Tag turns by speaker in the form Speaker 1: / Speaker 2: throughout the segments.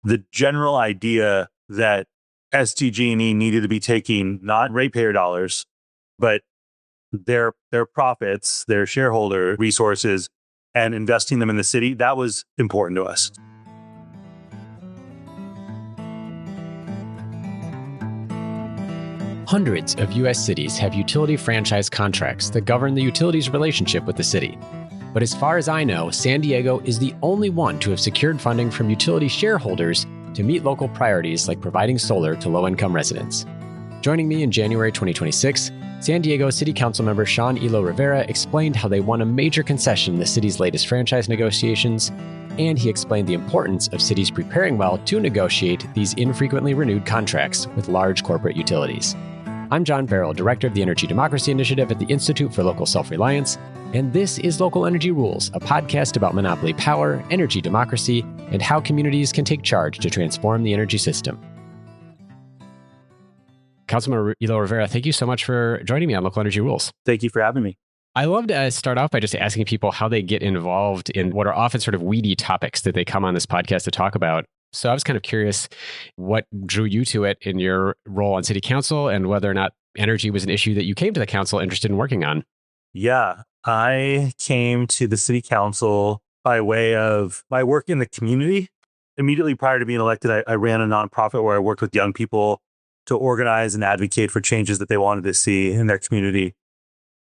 Speaker 1: the general idea that SDG&E needed to be taking not ratepayer dollars, but their profits, their shareholder resources, and investing them in the city, that was important to us.
Speaker 2: Hundreds of U.S. cities have utility franchise contracts that govern the utility's relationship with the city. But as far as I know, San Diego is the only one to have secured funding from utility shareholders to meet local priorities like providing solar to low-income residents. Joining me in January 2026, San Diego City Council member Sean Elo Rivera explained how they won a major concession in the city's latest franchise negotiations, and he explained the importance of cities preparing well to negotiate these infrequently renewed contracts with large corporate utilities. I'm John Farrell, Director of the Energy Democracy Initiative at the Institute for Local Self-Reliance, and this is Local Energy Rules, a podcast about monopoly power, energy democracy, and how communities can take charge to transform the energy system. Councilman Elo Rivera, thank you so much for joining me on Local Energy Rules.
Speaker 1: Thank you for having me.
Speaker 2: I love to start off by just asking people how they get involved in what are often sort of weedy topics that they come on this podcast to talk about. So I was kind of curious what drew you to it in your role on City Council and whether or not energy was an issue that you came to the council interested in working on.
Speaker 1: Yeah, I came to the City Council by way of my work in the community. Immediately prior to being elected, I ran a nonprofit where I worked with young people to organize and advocate for changes that they wanted to see in their community.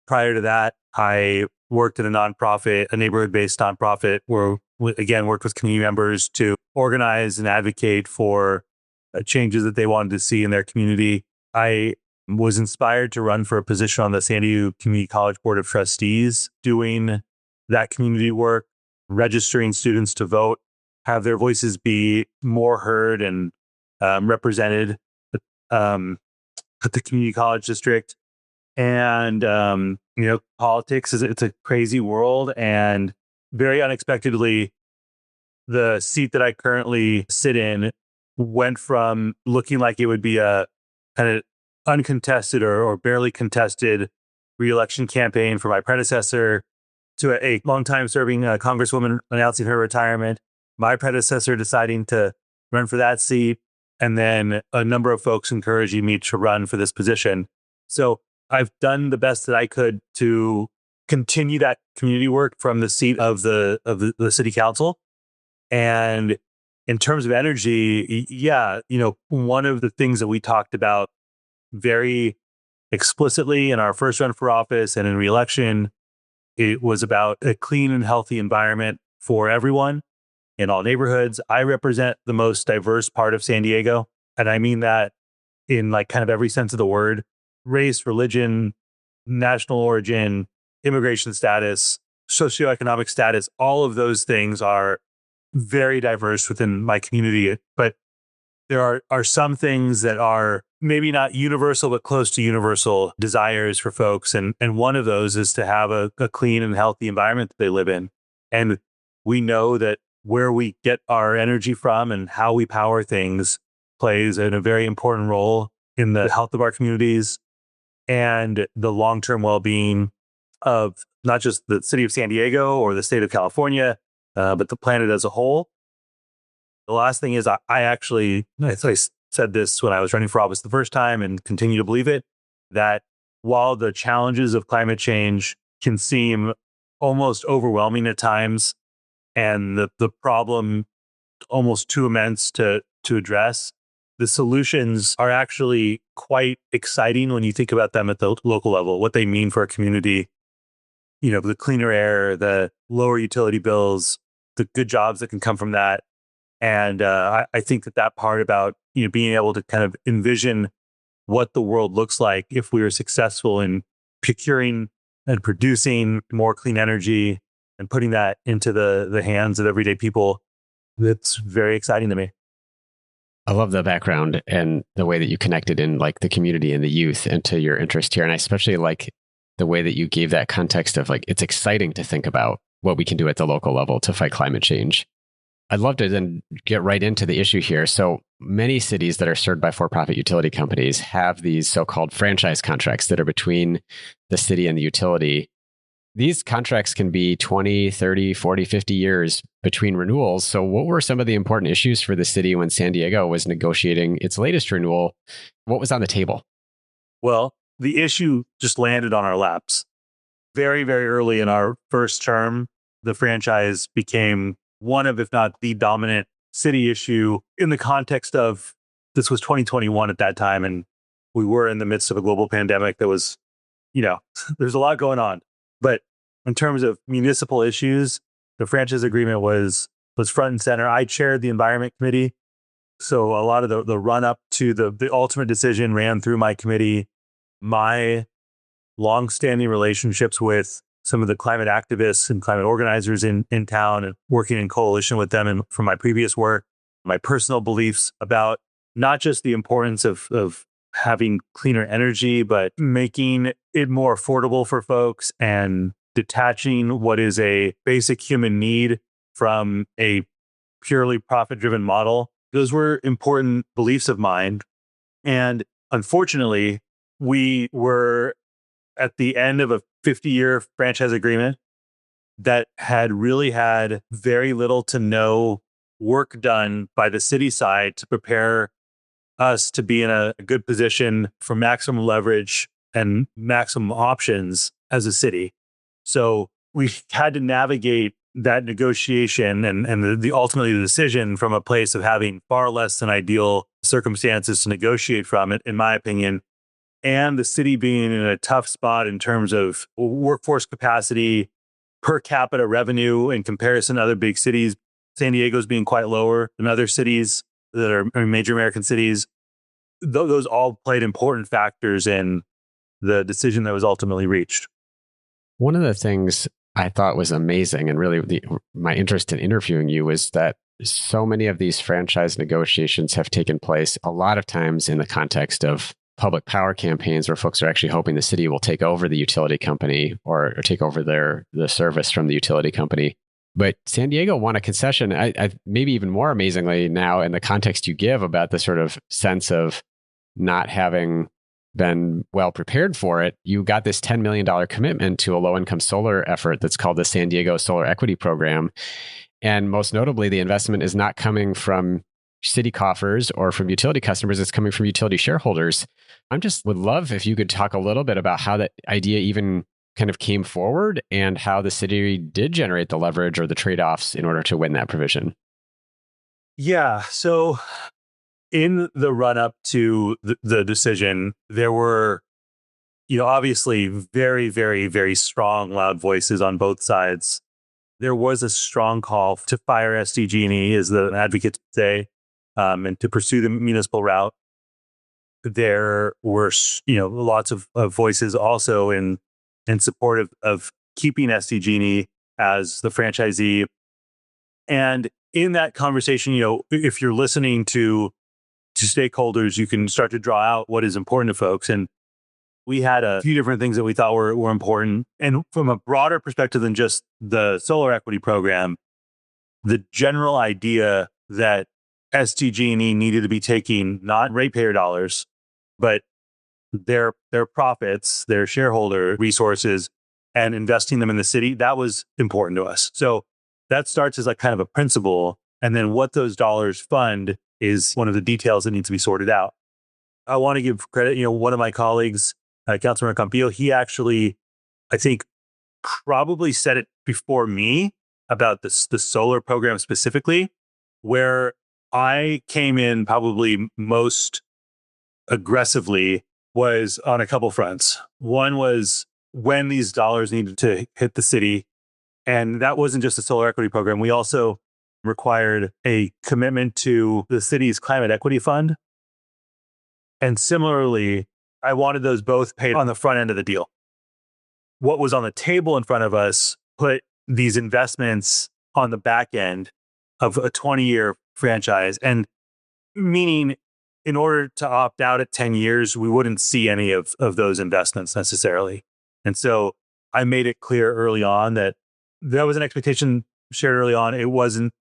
Speaker 1: Prior to that, I worked at a nonprofit, a neighborhood-based nonprofit, where again worked with community members to organize and advocate for changes that they wanted to see in their community. I was inspired to run for a position on the San Diego Community College Board of Trustees, doing that community work, registering students to vote, have their voices be more heard and represented at the community college district. And politics it's a crazy world, and very unexpectedly, the seat that I currently sit in went from looking like it would be a kind of uncontested or barely contested re-election campaign for my predecessor to a longtime serving congresswoman announcing her retirement, my predecessor deciding to run for that seat, and then a number of folks encouraging me to run for this position. So I've done the best that I could to continue that community work from the seat of the City Council. And in terms of energy, one of the things that we talked about very explicitly in our first run for office and in re-election, it was about a clean and healthy environment for everyone in all neighborhoods. I represent the most diverse part of San Diego, and I mean that in like kind of every sense of the word: race, religion, national origin, immigration status, socioeconomic status. All of those things are very diverse within my community, but there are some things that are maybe not universal, but close to universal desires for folks. And one of those is to have a clean and healthy environment that they live in. And we know that where we get our energy from and how we power things plays a very important role in the health of our communities and the long-term well-being of not just the city of San Diego or the state of California, but the planet as a whole. The last thing is I said this when I was running for office the first time and continue to believe it, that while the challenges of climate change can seem almost overwhelming at times and the problem almost too immense to address, the solutions are actually quite exciting when you think about them at the local level, what they mean for a community. The cleaner air, the lower utility bills, the good jobs that can come from that. And I think that part about being able to kind of envision what the world looks like if we are successful in procuring and producing more clean energy and putting that into the hands of everyday people, that's very exciting to me.
Speaker 2: I love the background and the way that you connected in like the community and the youth and to your interest here. And I especially like the way that you gave that context of like, it's exciting to think about what we can do at the local level to fight climate change. I'd love to then get right into the issue here. So many cities that are served by for-profit utility companies have these so-called franchise contracts that are between the city and the utility. These contracts can be 20, 30, 40, 50 years between renewals. So, what were some of the important issues for the city when San Diego was negotiating its latest renewal? What was on the table?
Speaker 1: Well, the issue just landed on our laps. Very, very early in our first term, the franchise became one of, if not the dominant city issue in the context of this was 2021 at that time. And we were in the midst of a global pandemic that was, there's a lot going on. But in terms of municipal issues, the franchise agreement was front and center. I chaired the environment committee. So a lot of the run up to the ultimate decision ran through my committee. My longstanding relationships with some of the climate activists and climate organizers in town and working in coalition with them and from my previous work, my personal beliefs about not just the importance of having cleaner energy, but making it more affordable for folks and detaching what is a basic human need from a purely profit-driven model. Those were important beliefs of mine. And unfortunately, we were at the end of a 50-year franchise agreement that had really had very little to no work done by the city side to prepare us to be in a good position for maximum leverage and maximum options as a city. So we had to navigate that negotiation and the ultimately the decision from a place of having far less than ideal circumstances to negotiate from it, in my opinion, and the city being in a tough spot in terms of workforce capacity, per capita revenue in comparison to other big cities. San Diego's being quite lower than other cities that are major American cities. Those all played important factors in the decision that was ultimately reached.
Speaker 2: One of the things I thought was amazing, and really my interest in interviewing you, was that so many of these franchise negotiations have taken place a lot of times in the context of public power campaigns where folks are actually hoping the city will take over the utility company or take over the service from the utility company. But San Diego won a concession, I maybe even more amazingly now in the context you give about the sort of sense of not having been well prepared for it. You got this $10 million commitment to a low-income solar effort that's called the San Diego Solar Equity Program. And most notably, the investment is not coming from city coffers or from utility customers, it's coming from utility shareholders. I just would love if you could talk a little bit about how that idea even kind of came forward and how the city did generate the leverage or the trade-offs in order to win that provision.
Speaker 1: Yeah. So in the run up to the decision, there were, obviously very, very, very strong, loud voices on both sides. There was a strong call to fire SDG&E, as the advocates say, and to pursue the municipal route. There were, lots of voices also in support of keeping SDG&E as the franchisee. And in that conversation, if you're listening to stakeholders, you can start to draw out what is important to folks. And we had a few different things that we thought were important. And from a broader perspective than just the solar equity program, the general idea that SDG&E needed to be taking not ratepayer dollars, but their profits, their shareholder resources, and investing them in the city, that was important to us. So that starts as like kind of a principle. And then what those dollars fund is one of the details that needs to be sorted out. I want to give credit, one of my colleagues, Councilmember Campillo, he actually, I think, probably said it before me about the solar program specifically, where I came in probably most aggressively was on a couple fronts. One was when these dollars needed to hit the city. And that wasn't just a solar equity program. We also required a commitment to the city's climate equity fund. And similarly, I wanted those both paid on the front end of the deal. What was on the table in front of us put these investments on the back end of a 20-year franchise. And meaning, in order to opt out at 10 years, we wouldn't see any of those investments necessarily. And so I made it clear early on that was an expectation shared early on.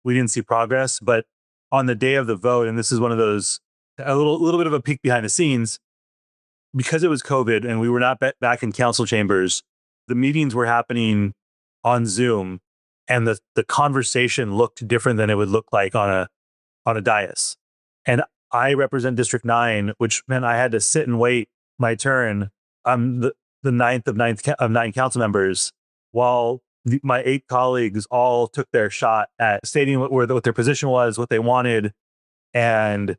Speaker 1: We didn't see progress, but on the day of the vote, and this is one of those, a little bit of a peek behind the scenes, because it was COVID and we were not back in council chambers, the meetings were happening on Zoom, and the conversation looked different than it would look like on a dais. And I represent District 9, which meant I had to sit and wait my turn. I'm the of nine council members, while my 8 colleagues all took their shot at stating what their position was, what they wanted. And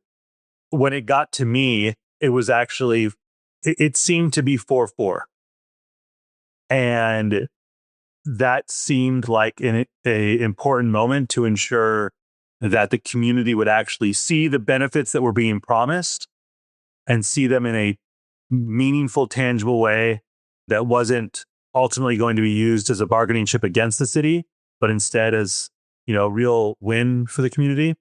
Speaker 1: when it got to me, it was actually, it seemed to be 4-4. And that seemed like an important moment to ensure that the community would actually see the benefits that were being promised and see them in a meaningful, tangible way that wasn't ultimately going to be used as a bargaining chip against the city, but instead as, real win for the community.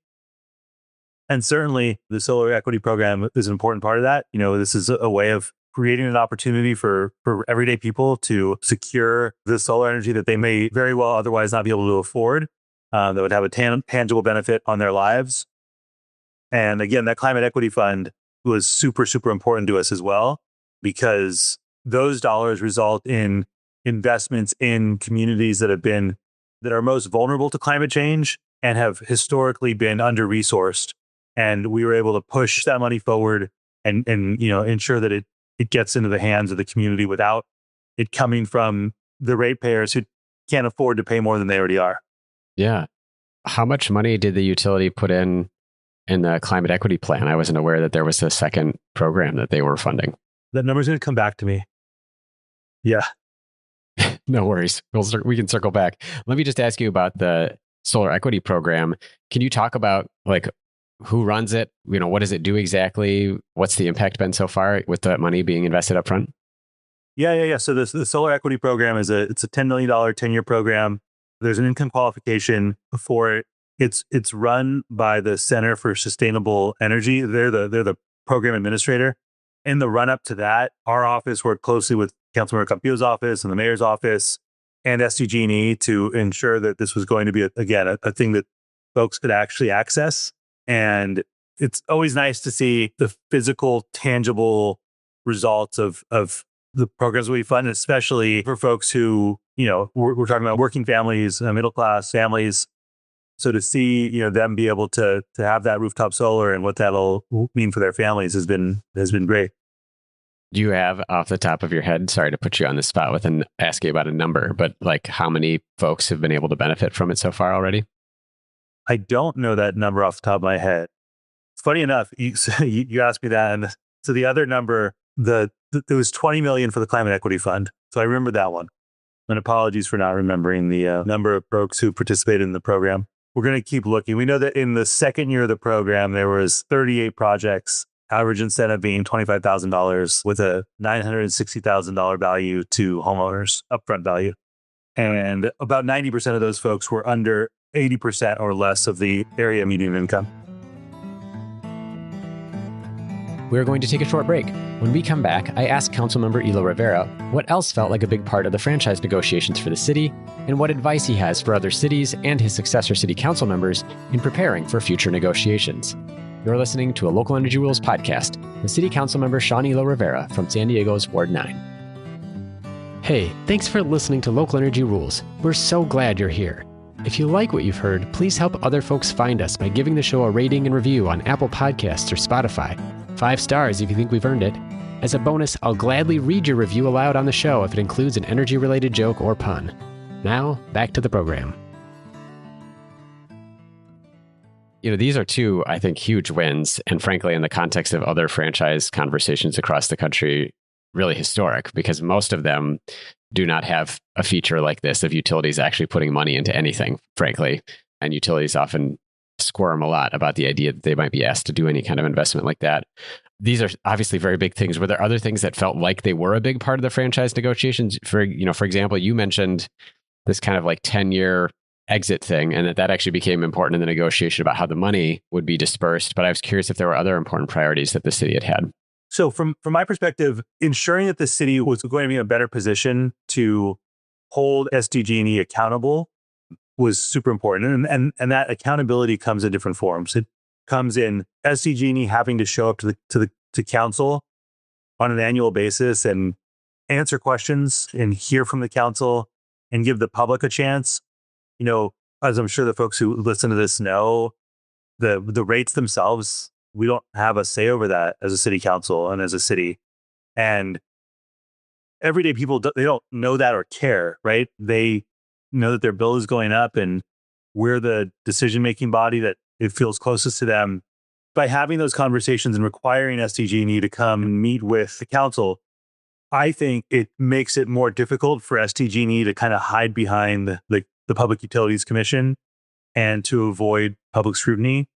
Speaker 1: And certainly the solar equity program is an important part of that. This is a way of creating an opportunity for everyday people to secure the solar energy that they may very well otherwise not be able to afford, that would have a tangible benefit on their lives. And again, that climate equity fund was super, super important to us as well, because those dollars result in investments in communities that are most vulnerable to climate change and have historically been under-resourced. And we were able to push that money forward and ensure that it gets into the hands of the community without it coming from the ratepayers who can't afford to pay more than they already are.
Speaker 2: Yeah. How much money did the utility put in the climate equity plan? I wasn't aware that there was a second program that they were funding.
Speaker 1: That number's going to come back to me. Yeah.
Speaker 2: No worries. We can circle back. Let me just ask you about the solar equity program. Can you talk about who runs it? What does it do exactly? What's the impact been so far with that money being invested up front?
Speaker 1: Yeah. So the solar equity program it's a $10 million 10-year program. There's an income qualification for it. It's run by the Center for Sustainable Energy. They're the program administrator. In the run up to that, our office worked closely with Councilmember Campillo's office and the mayor's office and SDG&E to ensure that this was going to be a thing that folks could actually access. And it's always nice to see the physical, tangible results of the programs we fund, especially for folks who, we're talking about working families, middle class families. So to see, them be able to have that rooftop solar and what that'll mean for their families has been great.
Speaker 2: Do you have off the top of your head, sorry to put you on the spot with asking about a number, but how many folks have been able to benefit from it so far already?
Speaker 1: I don't know that number off the top of my head. Funny enough, you asked me that. And so the other number, there was 20 million for the climate equity fund. So I remember that one. And apologies for not remembering the number of folks who participated in the program. We're going to keep looking. We know that in the second year of the program, there was 38 projects, average incentive being $25,000 with a $960,000 value to homeowners, upfront value. And about 90% of those folks were under 80% or less of the area median income.
Speaker 2: We're going to take a short break. When we come back, I asked Councilmember Elo Rivera what else felt like a big part of the franchise negotiations for the city and what advice he has for other cities and his successor city council members in preparing for future negotiations. You're listening to a Local Energy Rules podcast with City Councilmember Sean Elo Rivera from San Diego's Ward 9. Hey, thanks for listening to Local Energy Rules. We're so glad you're here. If you like what you've heard, please help other folks find us by giving the show a rating and review on Apple Podcasts or Spotify. 5 stars if you think we've earned it. As a bonus, I'll gladly read your review aloud on the show if it includes an energy-related joke or pun. Now, back to the program. These are 2, I think, huge wins, and frankly, in the context of other franchise conversations across the country, really historic, because most of them do not have a feature like this of utilities actually putting money into anything, frankly. And utilities often squirm a lot about the idea that they might be asked to do any kind of investment like that. These are obviously very big things. Were there other things that felt like they were a big part of the franchise negotiations? For example, you mentioned this kind of 10-year exit thing, and that actually became important in the negotiation about how the money would be dispersed. But I was curious if there were other important priorities that the city had.
Speaker 1: So from my perspective, ensuring that the city was going to be in a better position to hold SDG&E accountable was super important. And that accountability comes in different forms. It comes in SDG&E having to show up to council on an annual basis and answer questions and hear from the council and give the public a chance. You know, as I'm sure the folks who listen to this know, the rates themselves, we don't have a say over that as a city council and as a city. And everyday people, they don't know that or care, right? They know that their bill is going up and we're the decision making body that it feels closest to them. By having those conversations and requiring SDG&E to come and meet with the council, I think it makes it more difficult for SDG&E to kind of hide behind the Public Utilities Commission and to avoid public scrutiny.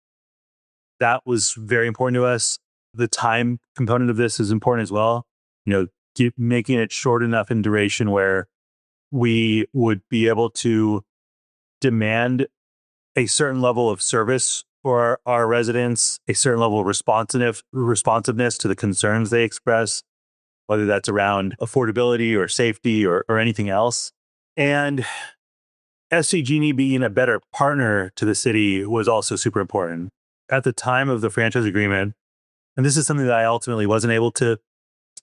Speaker 1: That was very important to us. The time component of this is important as well. You know, making it short enough in duration where we would be able to demand a certain level of service for our residents, a certain level of responsiveness to the concerns they express, whether that's around affordability or safety or anything else. And SCG&E being a better partner to the city was also super important. At the time of the franchise agreement, and this is something that I ultimately wasn't able to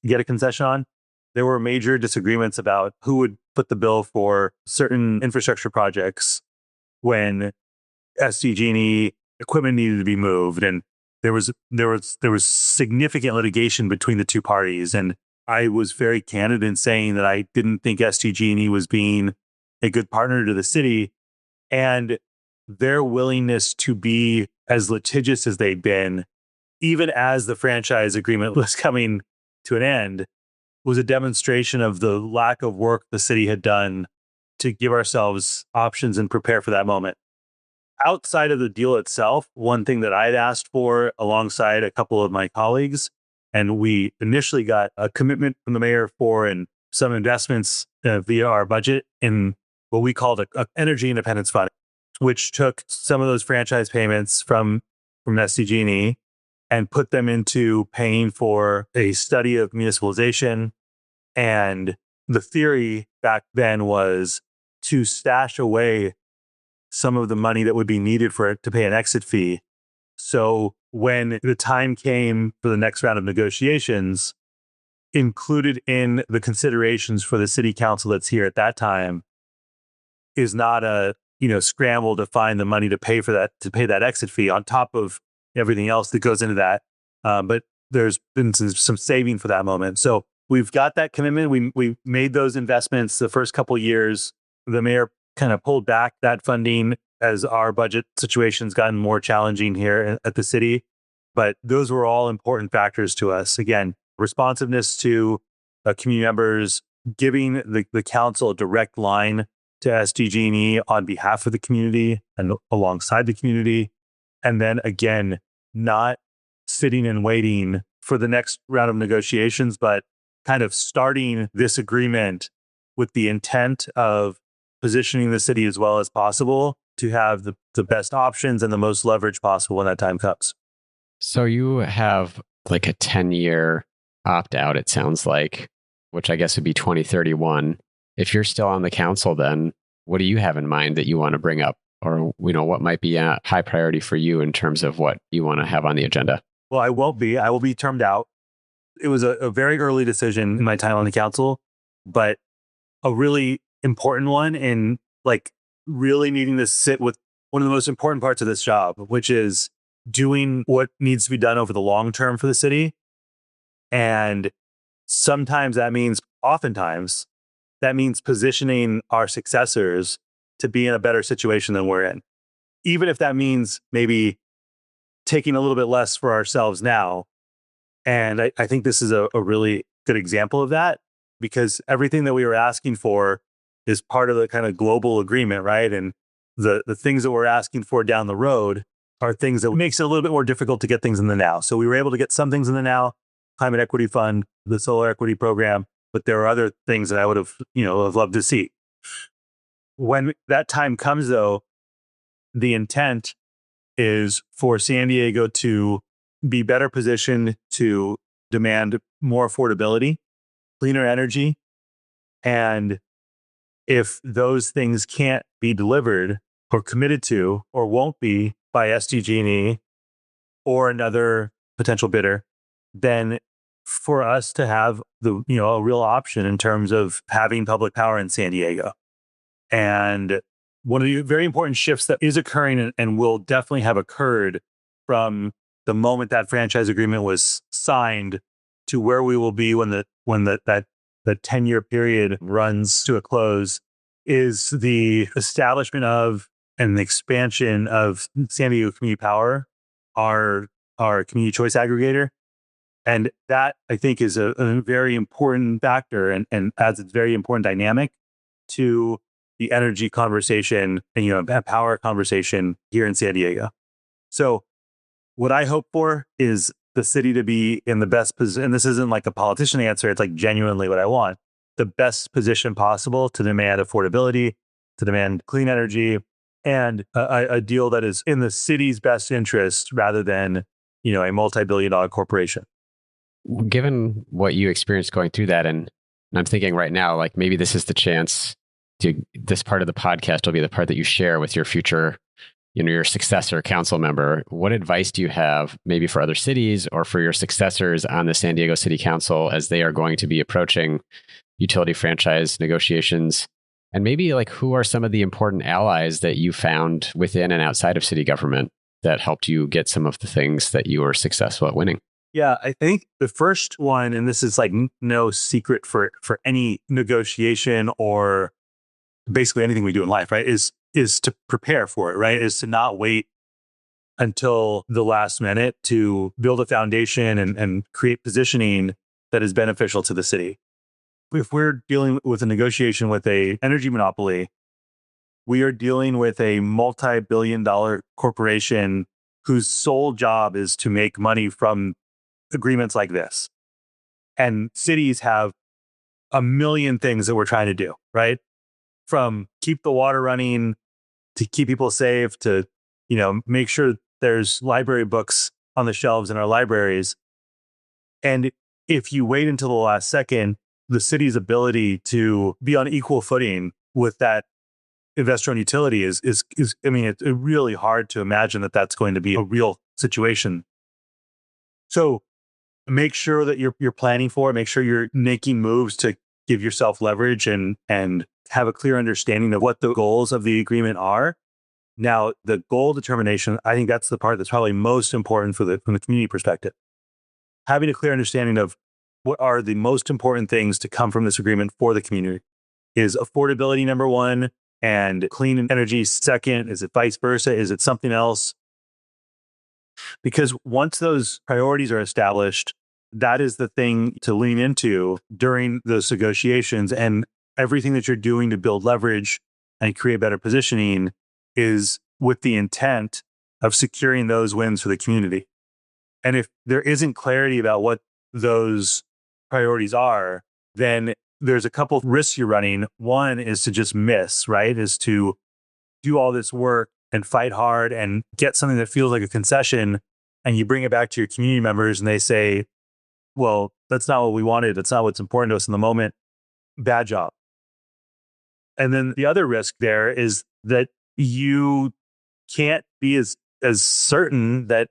Speaker 1: get a concession on, there were major disagreements about who would foot the bill for certain infrastructure projects when SCG&E equipment needed to be moved, and there was significant litigation between the two parties. And I was very candid in saying that I didn't think SDG&E was being a good partner to the city, and their willingness to be as litigious as they've been, even as the franchise agreement was coming to an end, was a demonstration of the lack of work the city had done to give ourselves options and prepare for that moment. Outside of the deal itself, one thing that I'd asked for alongside a couple of my colleagues, and we initially got a commitment from the mayor for and some investments via our budget in what we called a energy independence fund, which took some of those franchise payments from SDG&E and put them into paying for a study of municipalization. And the theory back then was to stash away some of the money that would be needed for it to pay an exit fee. So when the time came for the next round of negotiations, included in the considerations for the city council that's here at that time is not a scramble to find the money to pay that exit fee on top of everything else that goes into that. But there's been some saving for that moment. So we've got that commitment. We made those investments the first couple of years. The mayor kind of pulled back that funding as our budget situation's gotten more challenging here at the city. But those were all important factors to us. Again, responsiveness to community members, giving the council a direct line to SDG&E on behalf of the community and alongside the community. And then again, not sitting and waiting for the next round of negotiations, but kind of starting this agreement with the intent of positioning the city as well as possible to have the best options and the most leverage possible when that time comes.
Speaker 2: So you have like a 10-year opt-out, it sounds like, which I guess would be 2031. If you're still on the council, then what do you have in mind that you want to bring up? Or, what might be a high priority for you in terms of what you want to have on the agenda?
Speaker 1: Well, I won't be. I will be termed out. It was a very early decision in my time on the council, but a really important one in really needing to sit with one of the most important parts of this job, which is doing what needs to be done over the long term for the city. And oftentimes, that means positioning our successors to be in a better situation than we're in. Even if that means maybe taking a little bit less for ourselves now. And I think this is a really good example of that, because everything that we were asking for is part of the kind of global agreement, right? And the things that we're asking for down the road are things that makes it a little bit more difficult to get things in the now. So we were able to get some things in the now, climate equity fund, the solar equity program, but there are other things that I would have loved to see. When that time comes, though, the intent is for San Diego to be better positioned to demand more affordability, cleaner energy. And if those things can't be delivered or committed to or won't be by SDG&E or another potential bidder, then for us to have a real option in terms of having public power in San Diego. And one of the very important shifts that is occurring and will definitely have occurred from the moment that franchise agreement was signed to where we will be when the 10-year period runs to a close is the establishment of and the expansion of San Diego Community Power, our community choice aggregator. And that, I think, is a very important factor and adds a very important dynamic to the energy conversation and power conversation here in San Diego. So what I hope for is the city to be in the best position. And this isn't like a politician answer. It's like genuinely what I want. The best position possible to demand affordability, to demand clean energy, and a deal that is in the city's best interest rather than, a multi-billion-dollar corporation.
Speaker 2: Given what you experienced going through that, and I'm thinking right now, like maybe this is the chance this part of the podcast will be the part that you share with your future, your successor council member. What advice do you have maybe for other cities or for your successors on the San Diego City Council as they are going to be approaching utility franchise negotiations? And maybe like who are some of the important allies that you found within and outside of city government that helped you get some of the things that you were successful at winning?
Speaker 1: Yeah, I think the first one, and this is like no secret for any negotiation or basically anything we do in life, right, is to prepare for it, right? Is to not wait until the last minute to build a foundation and create positioning that is beneficial to the city. If we're dealing with a negotiation with a energy monopoly, we are dealing with a multi-billion-dollar corporation whose sole job is to make money from agreements like this. And cities have a million things that we're trying to do, right? From keep the water running to keep people safe to, make sure there's library books on the shelves in our libraries. And if you wait until the last second, the city's ability to be on equal footing with that investor-owned utility is I mean, it's really hard to imagine that that's going to be a real situation. So make sure that you're planning for it. Make sure you're making moves to give yourself leverage and have a clear understanding of what the goals of the agreement are. Now, the goal determination, I think that's the part that's probably most important from the community perspective. Having a clear understanding of what are the most important things to come from this agreement for the community. Is affordability number one and clean energy second? Is it vice versa? Is it something else? Because once those priorities are established, that is the thing to lean into during those negotiations. And everything that you're doing to build leverage and create better positioning is with the intent of securing those wins for the community. And if there isn't clarity about what those priorities are, then there's a couple of risks you're running. One is to just miss, right? Is to do all this work and fight hard and get something that feels like a concession. And you bring it back to your community members and they say, well, that's not what we wanted. That's not what's important to us in the moment. Bad job. And then the other risk there is that you can't be as certain that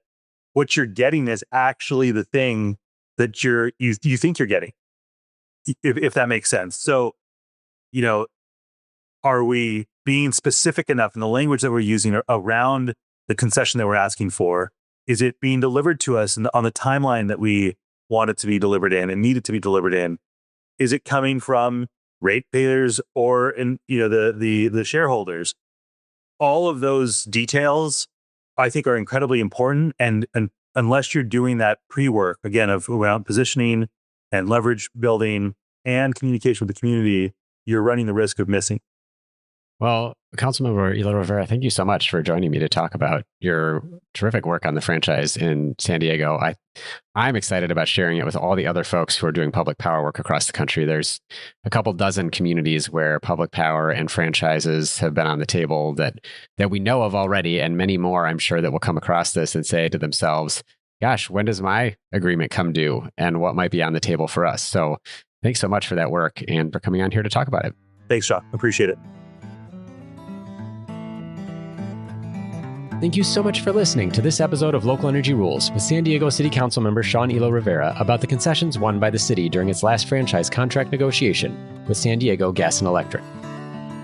Speaker 1: what you're getting is actually the thing that you think you're getting, if that makes sense. So, are we being specific enough in the language that we're using around the concession that we're asking for? Is it being delivered to us on the timeline that we want it to be delivered in and need it to be delivered in? Is it coming from ratepayers or the shareholders? All of those details, I think, are incredibly important. And unless you're doing that pre-work, again, around positioning and leverage building and communication with the community, you're running the risk of missing.
Speaker 2: Well, Councilmember Eloy Rivera, thank you so much for joining me to talk about your terrific work on the franchise in San Diego. I'm excited about sharing it with all the other folks who are doing public power work across the country. There's a couple dozen communities where public power and franchises have been on the table that we know of already, and many more, I'm sure, that will come across this and say to themselves, gosh, when does my agreement come due and what might be on the table for us? So thanks so much for that work and for coming on here to talk about it.
Speaker 1: Thanks, John. Appreciate it.
Speaker 2: Thank you so much for listening to this episode of Local Energy Rules with San Diego City Council member Sean Elo Rivera about the concessions won by the city during its last franchise contract negotiation with San Diego Gas and Electric.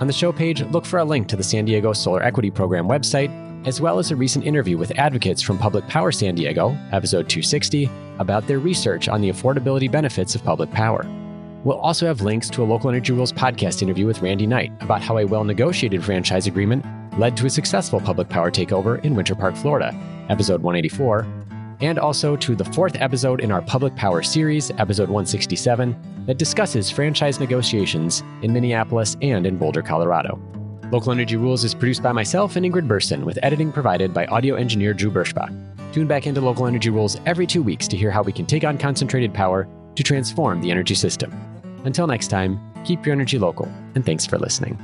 Speaker 2: On the show page, look for a link to the San Diego Solar Equity Program website, as well as a recent interview with advocates from Public Power San Diego, episode 260, about their research on the affordability benefits of public power. We'll also have links to a Local Energy Rules podcast interview with Randy Knight about how a well-negotiated franchise agreement led to a successful public power takeover in Winter Park, Florida, episode 184, and also to the fourth episode in our Public Power series, episode 167, that discusses franchise negotiations in Minneapolis and in Boulder, Colorado. Local Energy Rules is produced by myself and Ingrid Burson, with editing provided by audio engineer Drew Birschbach. Tune back into Local Energy Rules every 2 weeks to hear how we can take on concentrated power to transform the energy system. Until next time, keep your energy local, and thanks for listening.